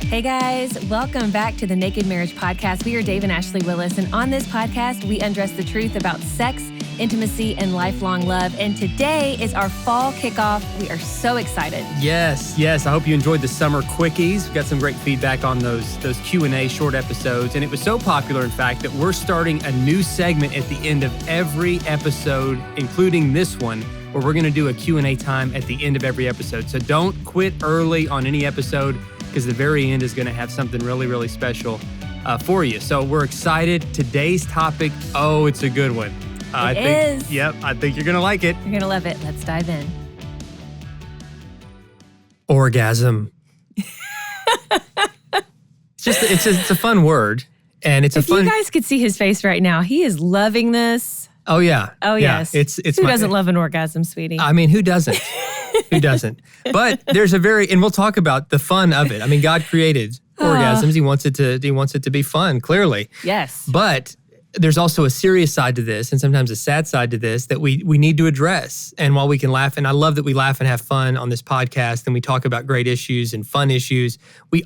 Hey guys, welcome back to the Naked Marriage Podcast. We are Dave and Ashley Willis, and on this podcast, we undress the truth about sex, intimacy, and lifelong love. And today is our fall kickoff. We are so excited. Yes. I hope you enjoyed the summer quickies. We got some great feedback on those Q&A short episodes, and it was so popular, in fact, that we're starting a new segment at the end of every episode, including this one, where we're going to do a Q&A time at the end of every episode. So don't quit early on any episode, because the very end is going to have something really, really special for you. So we're excited. Today's topic, it's a good one. It is. Yep, I think you're going to like it. You're going to love it. Let's dive in. Orgasm. It's a fun word. And it's if you guys could see his face right now, he is loving this. Oh, yeah. Oh, yes. Who doesn't love an orgasm, sweetie? I mean, who doesn't? Who doesn't? But there's and we'll talk about the fun of it. I mean, God created orgasms. He wants it to be fun, clearly. Yes. But there's also a serious side to this, and sometimes a sad side to this, that we need to address. And while we can laugh, and I love that we laugh and have fun on this podcast, and we talk about great issues and fun issues, we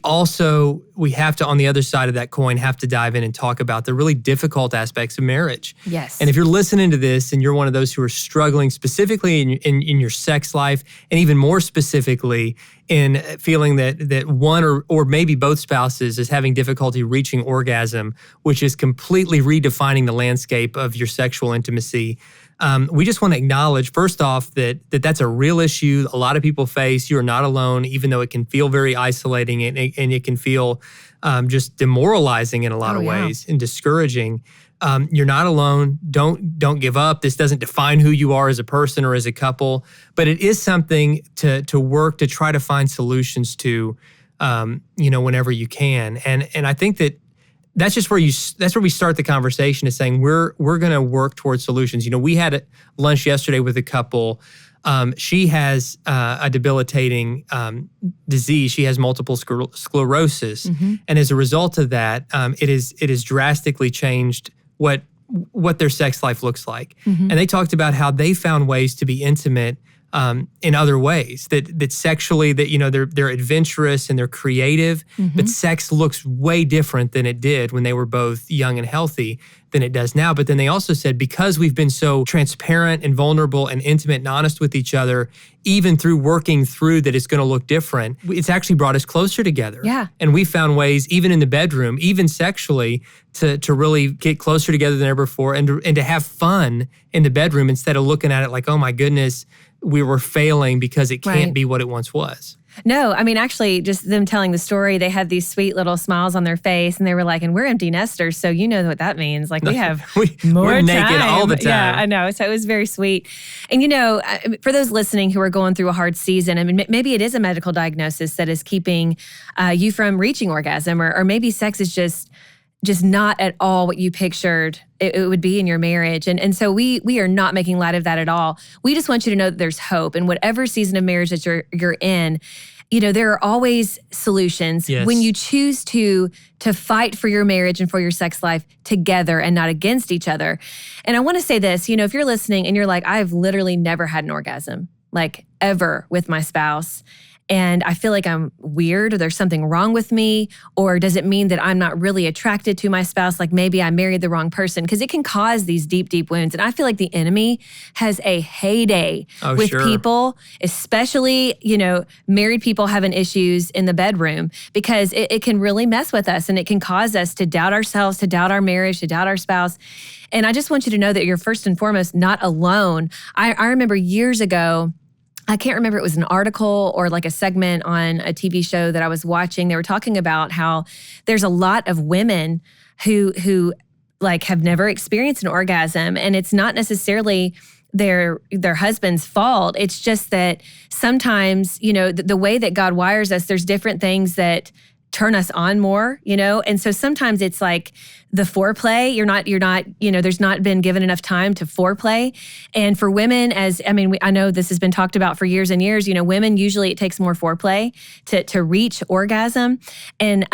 have to, on the other side of that coin, have to dive in and talk about the really difficult aspects of marriage. Yes. And if you're listening to this and you're one of those who are struggling specifically in your sex life, and even more specifically in feeling that one or maybe both spouses is having difficulty reaching orgasm, which is completely redefining the landscape of your sexual intimacy, we just want to acknowledge, first off, that's a real issue a lot of people face. You are not alone, even though it can feel very isolating and it can feel just demoralizing in a lot of ways and discouraging. You're not alone. Don't give up. This doesn't define who you are as a person or as a couple, but it is something to work to try to find solutions to, whenever you can. And I think that's just where we start the conversation, is saying we're going to work towards solutions. We had a lunch yesterday with a couple. She has a debilitating disease. She has multiple sclerosis, and as a result of that, it has drastically changed what their sex life looks like. And they talked about how they found ways to be intimate in other ways, that sexually, that they're adventurous and they're creative, but sex looks way different than it did when they were both young and healthy than it does now. But then they also said, because we've been so transparent and vulnerable and intimate and honest with each other, even through working through that it's going to look different, it's actually brought us closer together. Yeah. And we found ways, even in the bedroom, even sexually, to really get closer together than ever before, and to have fun in the bedroom instead of looking at it like, oh my goodness, we were failing because it can't be what it once was. No, I mean, actually, just them telling the story, they had these sweet little smiles on their face, and they were like, and we're empty nesters, so you know what that means. Like, we have more we're naked time. all the time. Yeah, I know. So it was very sweet. And, for those listening who are going through a hard season, I mean, maybe it is a medical diagnosis that is keeping you from reaching orgasm, or maybe sex is just not at all what you pictured it would be in your marriage. And so we are not making light of that at all. We just want you to know that there's hope in whatever season of marriage that you're in. There are always solutions when you choose to fight for your marriage and for your sex life together and not against each other. And I want to say this, if you're listening and you're like, I've literally never had an orgasm, like ever, with my spouse, and I feel like I'm weird, or there's something wrong with me, or does it mean that I'm not really attracted to my spouse? Like maybe I married the wrong person, because it can cause these deep, deep wounds. And I feel like the enemy has a heyday with people, especially, married people having issues in the bedroom, because it can really mess with us, and it can cause us to doubt ourselves, to doubt our marriage, to doubt our spouse. And I just want you to know that you're first and foremost not alone. I remember years ago, I can't remember, it was an article or like a segment on a TV show that I was watching. They were talking about how there's a lot of women who like have never experienced an orgasm, and it's not necessarily their husband's fault. It's just that sometimes, the way that God wires us, there's different things that turn us on more, And so sometimes it's like the foreplay, you're not, there's not been given enough time to foreplay. And for women, I know this has been talked about for years and years, women, usually it takes more foreplay to reach orgasm. And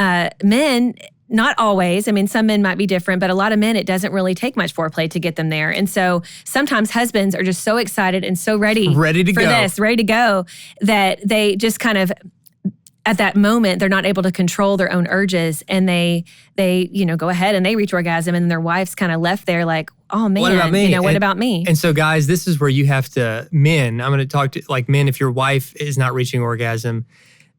men, not always. Some men might be different, but a lot of men, it doesn't really take much foreplay to get them there. And so sometimes husbands are just so excited and so ready to go, that they just kind of at that moment, they're not able to control their own urges, and they go ahead and they reach orgasm, and their wife's kind of left there like, oh man, what about me? What about me? And so guys, this is where you have to, men, I'm going to talk to like men, if your wife is not reaching orgasm,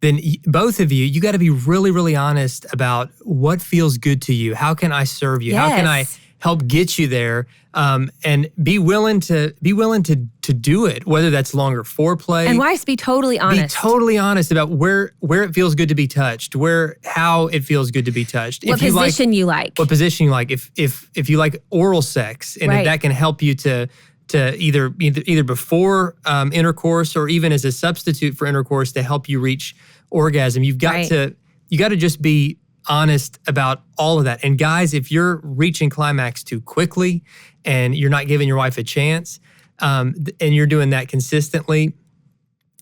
then both of you got to be really, really honest about what feels good to you. How can I serve you? Yes. How can I help get you there? And be willing to do it, whether that's longer foreplay. And wives, be totally honest. Be totally honest about where it feels good to be touched, how it feels good to be touched. What position you like. What position you like. If you like oral sex, and if that can help you to either before intercourse or even as a substitute for intercourse to help you reach orgasm, you've got to just be honest about all of that. And guys, if you're reaching climax too quickly and you're not giving your wife a chance, and you're doing that consistently,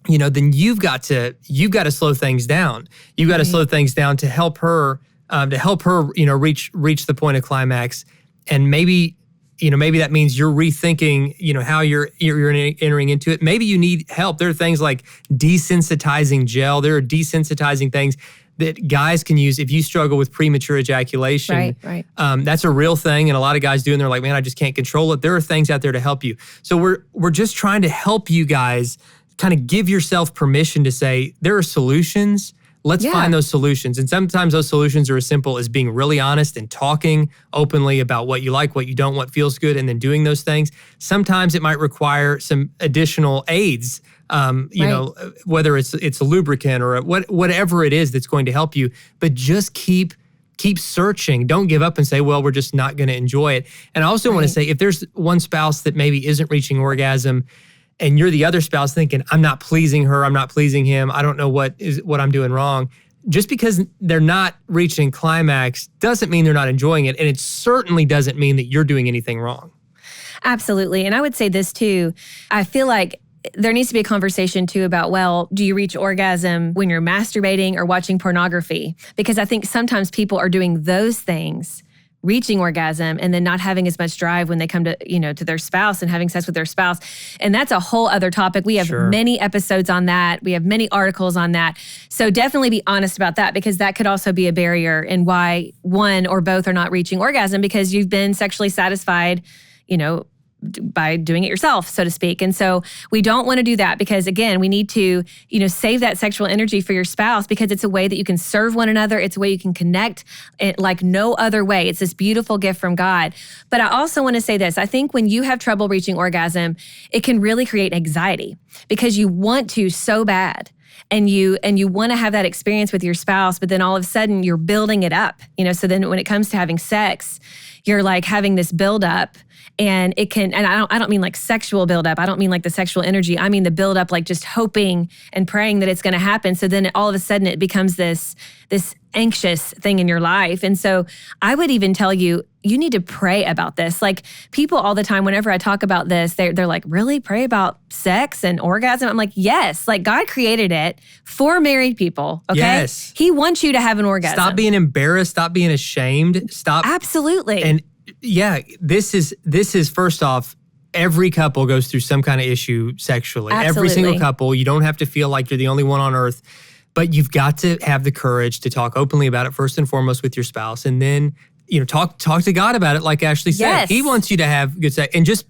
then you've got to slow things down. You've got to slow things down to help her reach the point of climax. And maybe that means you're rethinking, how you're entering into it. Maybe you need help. There are things like desensitizing gel. There are desensitizing things that guys can use if you struggle with premature ejaculation. Right. That's a real thing, and a lot of guys do, and they're like, man, I just can't control it. There are things out there to help you. So we're just trying to help you guys kind of give yourself permission to say, there are solutions. Let's find those solutions. And sometimes those solutions are as simple as being really honest and talking openly about what you like, what you don't, what feels good, and then doing those things. Sometimes it might require some additional aids, whether it's a lubricant or whatever it is that's going to help you. But just keep searching. Don't give up and say, well, we're just not going to enjoy it. And I also want to say, if there's one spouse that maybe isn't reaching orgasm, and you're the other spouse thinking, I'm not pleasing her, I'm not pleasing him, I don't know what I'm doing wrong. Just because they're not reaching climax doesn't mean they're not enjoying it. And it certainly doesn't mean that you're doing anything wrong. Absolutely. And I would say this too. I feel like there needs to be a conversation too about, well, do you reach orgasm when you're masturbating or watching pornography? Because I think sometimes people are doing those things, reaching orgasm, and then not having as much drive when they come to, to their spouse and having sex with their spouse. And that's a whole other topic. We have many episodes on that. We have many articles on that. So definitely be honest about that, because that could also be a barrier in why one or both are not reaching orgasm, because you've been sexually satisfied, by doing it yourself, so to speak. And so we don't want to do that, because again, we need to, save that sexual energy for your spouse, because it's a way that you can serve one another. It's a way you can connect like no other way. It's this beautiful gift from God. But I also want to say this. I think when you have trouble reaching orgasm, it can really create anxiety, because you want to so bad. And you want to have that experience with your spouse, but then all of a sudden you're building it up, so then when it comes to having sex, you're like having this buildup, and it can, and I don't mean like sexual buildup. I don't mean like the sexual energy. I mean the buildup, like just hoping and praying that it's going to happen. So then all of a sudden it becomes this anxious thing in your life. And so I would even tell you, you need to pray about this. Like people all the time, whenever I talk about this, they're like, really? Pray about sex and orgasm? I'm like, yes. Like God created it for married people, okay? Yes. He wants you to have an orgasm. Stop being embarrassed. Stop being ashamed. Stop. Absolutely. And this is first off, every couple goes through some kind of issue sexually. Absolutely. Every single couple. You don't have to feel like you're the only one on earth, but you've got to have the courage to talk openly about it first and foremost with your spouse, and then talk to God about it, like Ashley said. Yes. He wants you to have good sex, and just,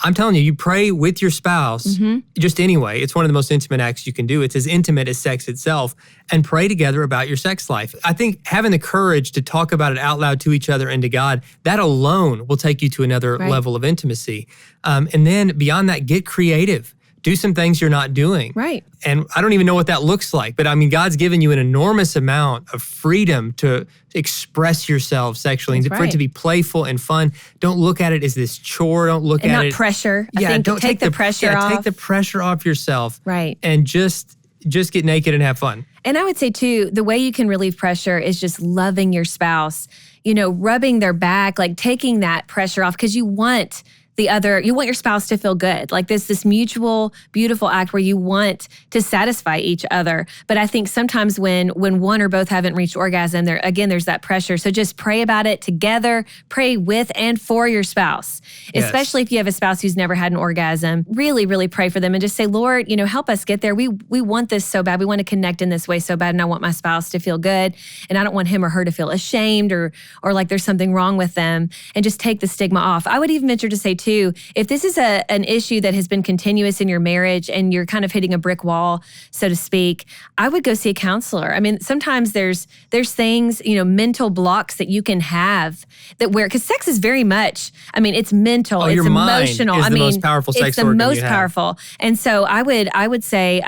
I'm telling you pray with your spouse, just anyway. It's one of the most intimate acts you can do. It's as intimate as sex itself, and pray together about your sex life. I think having the courage to talk about it out loud to each other and to God, that alone will take you to another level of intimacy. And then beyond that, get creative. Do some things you're not doing. Right. And I don't even know what that looks like, but I mean, God's given you an enormous amount of freedom to express yourself sexually, and for it to be playful and fun. Don't look at it as this chore. Don't look at it. And not pressure. I think don't take the pressure off. Take the pressure off yourself. Right. And just get naked and have fun. And I would say too, the way you can relieve pressure is just loving your spouse, rubbing their back, like taking that pressure off, because you want you want your spouse to feel good. Like this mutual, beautiful act where you want to satisfy each other. But I think sometimes when one or both haven't reached orgasm, there's that pressure. So just pray about it together, pray with and for your spouse, especially if you have a spouse who's never had an orgasm. Really, really pray for them and just say, Lord, help us get there. We want this so bad. We want to connect in this way so bad. And I want my spouse to feel good. And I don't want him or her to feel ashamed or like there's something wrong with them, and just take the stigma off. I would even venture to say too, if this is an issue that has been continuous in your marriage and you're kind of hitting a brick wall, so to speak, I would go see a counselor. I mean, sometimes there's things, mental blocks that you can have because sex is very much, it's mental, it's your emotional. Mind is the most powerful sex organ you have. It's the most powerful. And so I would say,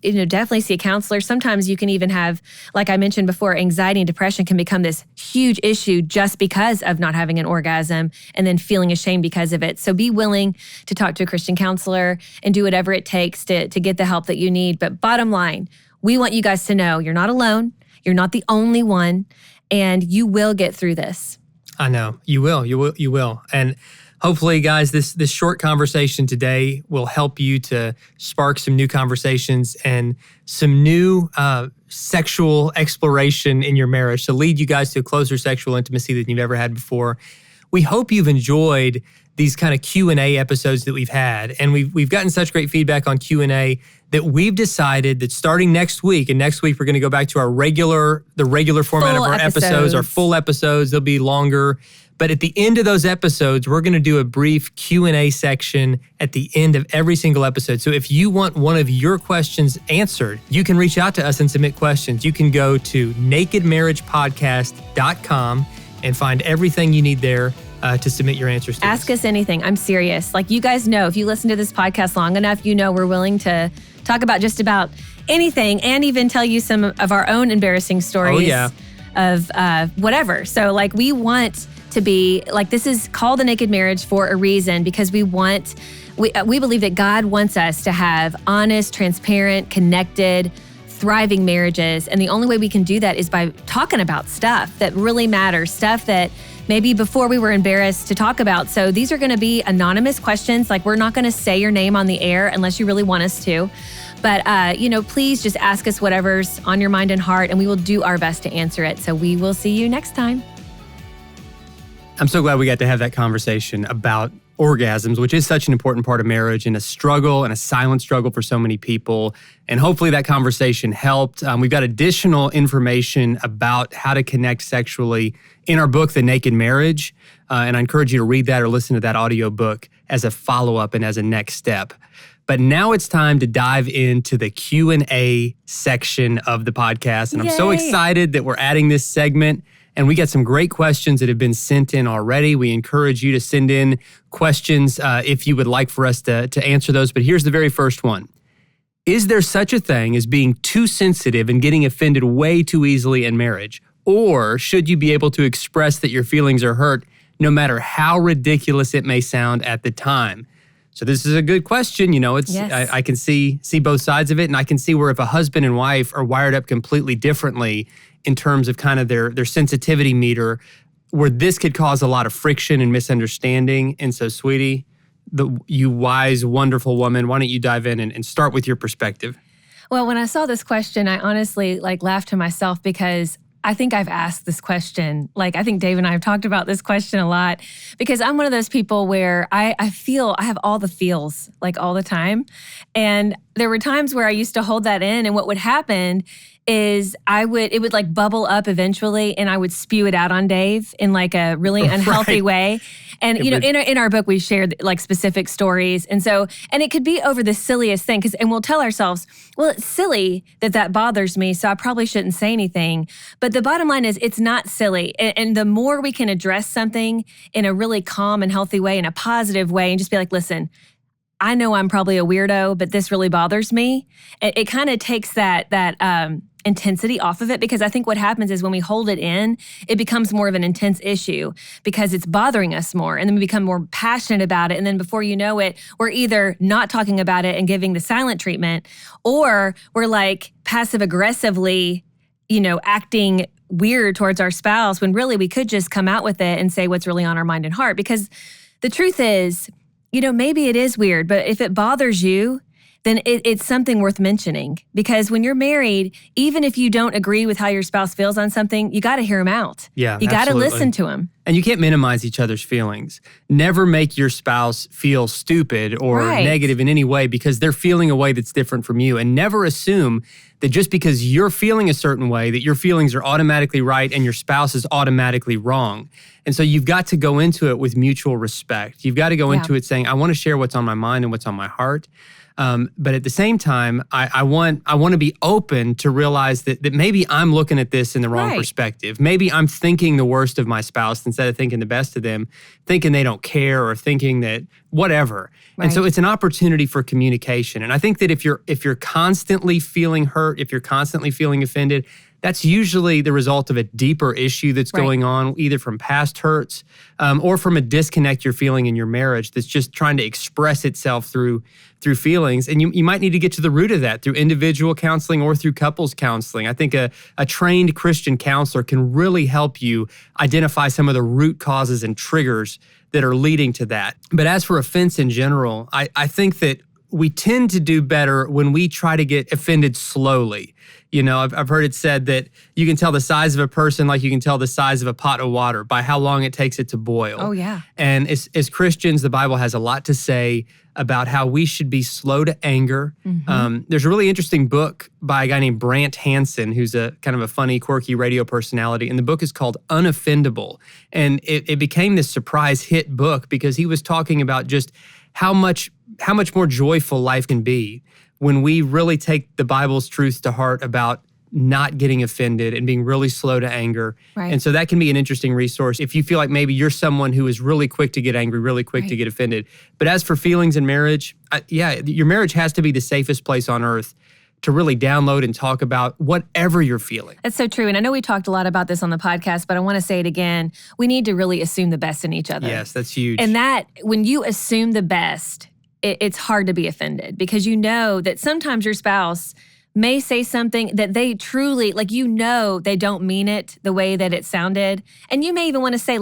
definitely see a counselor. Sometimes you can even have, like I mentioned before, anxiety and depression can become this huge issue just because of not having an orgasm and then feeling ashamed because of it. So be willing to talk to a Christian counselor and do whatever it takes to get the help that you need. But bottom line, we want you guys to know you're not alone. You're not the only one, and you will get through this. I know. You will. You will. And hopefully, guys, this short conversation today will help you to spark some new conversations and some new sexual exploration in your marriage to lead you guys to a closer sexual intimacy than you've ever had before. We hope you've enjoyed these kind of Q&A episodes that we've had. And we've gotten such great feedback on Q&A that we've decided that starting next week, and next week we're going to go back to the regular format of our episodes, our full episodes. They'll be longer. But at the end of those episodes, we're going to do a brief Q&A section at the end of every single episode. So if you want one of your questions answered, you can reach out to us and submit questions. You can go to nakedmarriagepodcast.com and find everything you need there to submit your answers to Ask us anything. I'm serious. Like, you guys know, if you listen to this podcast long enough, we're willing to talk about just about anything and even tell you some of our own embarrassing stories of whatever. So we want to be this is called the Naked Marriage for a reason, because we believe that God wants us to have honest, transparent, connected, thriving marriages. And the only way we can do that is by talking about stuff that really matters, stuff that maybe before we were embarrassed to talk about. So these are going to be anonymous questions. We're not going to say your name on the air unless you really want us to. But, please just ask us whatever's on your mind and heart, and we will do our best to answer it. So we will see you next time. I'm so glad we got to have that conversation about orgasms, which is such an important part of marriage and a struggle and a silent struggle for so many people. And hopefully that conversation helped. We've got additional information about how to connect sexually in our book, The Naked Marriage. And I encourage you to read that or listen to that audio book as a follow-up and as a next step. But now it's time to dive into the Q&A section of the podcast. And I'm so excited that we're adding this segment. And we got some great questions that have been sent in already. We encourage you to send in questions if you would like for us to answer those. But here's the very first one. Is there such a thing as being too sensitive and getting offended way too easily in marriage? Or should you be able to express that your feelings are hurt no matter how ridiculous it may sound at the time? So this is a good question. I can see both sides of it. And I can see where if a husband and wife are wired up completely differently in terms of kind of their sensitivity meter, where this could cause a lot of friction and misunderstanding. And so, sweetie, you wise, wonderful woman, why don't you dive in and start with your perspective? Well, when I saw this question, I honestly laughed to myself, because I think I've asked this question. I think Dave and I have talked about this question a lot, because I'm one of those people where I feel I have all the feels all the time. And there were times where I used to hold that in, and what would happen is it would bubble up eventually, and I would spew it out on Dave in a really unhealthy way. And in our book we shared specific stories, and it could be over the silliest thing, and we'll tell ourselves, well, it's silly that bothers me, so I probably shouldn't say anything. But the bottom line is, it's not silly, and the more we can address something in a really calm and healthy way, in a positive way, and just be listen, I know I'm probably a weirdo, but this really bothers me. It kind of takes that intensity off of it, because I think what happens is when we hold it in, it becomes more of an intense issue because it's bothering us more, and then we become more passionate about it. And then before you know it, we're either not talking about it and giving the silent treatment, or we're passive aggressively, acting weird towards our spouse, when really we could just come out with it and say what's really on our mind and heart. Because the truth is, maybe it is weird, but if it bothers you, then it's something worth mentioning. Because when you're married, even if you don't agree with how your spouse feels on something, you got to hear him out. Yeah, you got to listen to him. And you can't minimize each other's feelings. Never make your spouse feel stupid or negative in any way because they're feeling a way that's different from you. And never assume that just because you're feeling a certain way, that your feelings are automatically right and your spouse is automatically wrong. And so you've got to go into it with mutual respect. You've got to go into it saying, I want to share what's on my mind and what's on my heart. But at the same time, I want to be open to realize that maybe I'm looking at this in the wrong perspective. Maybe I'm thinking the worst of my spouse instead of thinking the best of them, thinking they don't care or thinking that whatever. Right. And so it's an opportunity for communication. And I think that if you're constantly feeling hurt, if you're constantly feeling offended, that's usually the result of a deeper issue that's going on, either from past hurts or from a disconnect you're feeling in your marriage that's just trying to express itself through feelings. And you might need to get to the root of that through individual counseling or through couples counseling. I think a trained Christian counselor can really help you identify some of the root causes and triggers that are leading to that. But as for offense in general, I think that we tend to do better when we try to get offended slowly. I've heard it said that you can tell the size of a person like you can tell the size of a pot of water by how long it takes it to boil. Oh, yeah. And as Christians, the Bible has a lot to say about how we should be slow to anger. Mm-hmm. There's a really interesting book by a guy named Brant Hansen, who's a kind of a funny, quirky radio personality. And the book is called Unoffendable. And it became this surprise hit book because he was talking about just how much more joyful life can be when we really take the Bible's truth to heart about not getting offended and being really slow to anger. Right. And so that can be an interesting resource if you feel like maybe you're someone who is really quick to get angry, really quick to get offended. But as for feelings in marriage, your marriage has to be the safest place on earth to really download and talk about whatever you're feeling. That's so true. And I know we talked a lot about this on the podcast, but I want to say it again. We need to really assume the best in each other. Yes, that's huge. And that when you assume the best, it's hard to be offended because you know that sometimes your spouse may say something that they truly, they don't mean it the way that it sounded. And you may even want to say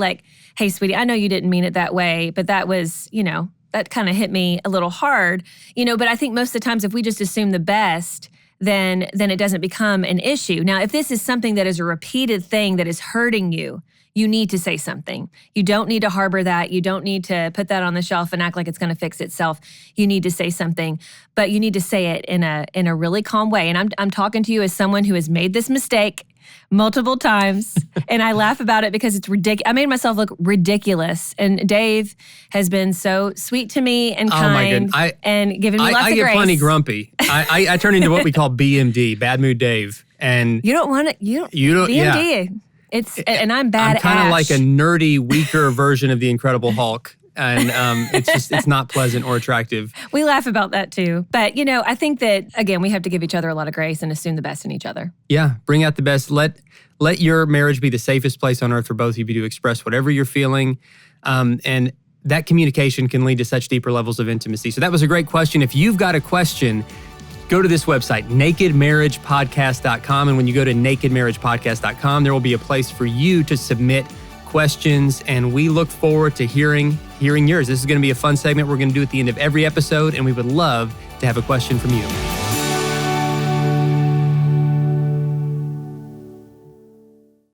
hey, sweetie, I know you didn't mean it that way, but that was, that kind of hit me a little hard, but I think most of the times if we just assume the best, then it doesn't become an issue. Now, if this is something that is a repeated thing that is hurting you, you need to say something. You don't need to harbor that. You don't need to put that on the shelf and act like it's going to fix itself. You need to say something, but you need to say it in a really calm way. And I'm talking to you as someone who has made this mistake multiple times, and I laugh about it because it's ridiculous. I made myself look ridiculous, and Dave has been so sweet to me and kind and giving me lots of grace. I get plenty grumpy. I turn into what we call BMD, Bad Mood Dave, and you don't want it. You don't BMD. Yeah. And I'm bad. I'm kind of like a nerdy, weaker version of the Incredible Hulk. And it's not pleasant or attractive. We laugh about that too. But, I think that, again, we have to give each other a lot of grace and assume the best in each other. Yeah, bring out the best. Let your marriage be the safest place on earth for both of you to express whatever you're feeling. And that communication can lead to such deeper levels of intimacy. So that was a great question. If you've got a question, go to this website, nakedmarriagepodcast.com. And when you go to nakedmarriagepodcast.com, there will be a place for you to submit questions, and we look forward to hearing yours. This is going to be a fun segment we're going to do at the end of every episode, and we would love to have a question from you.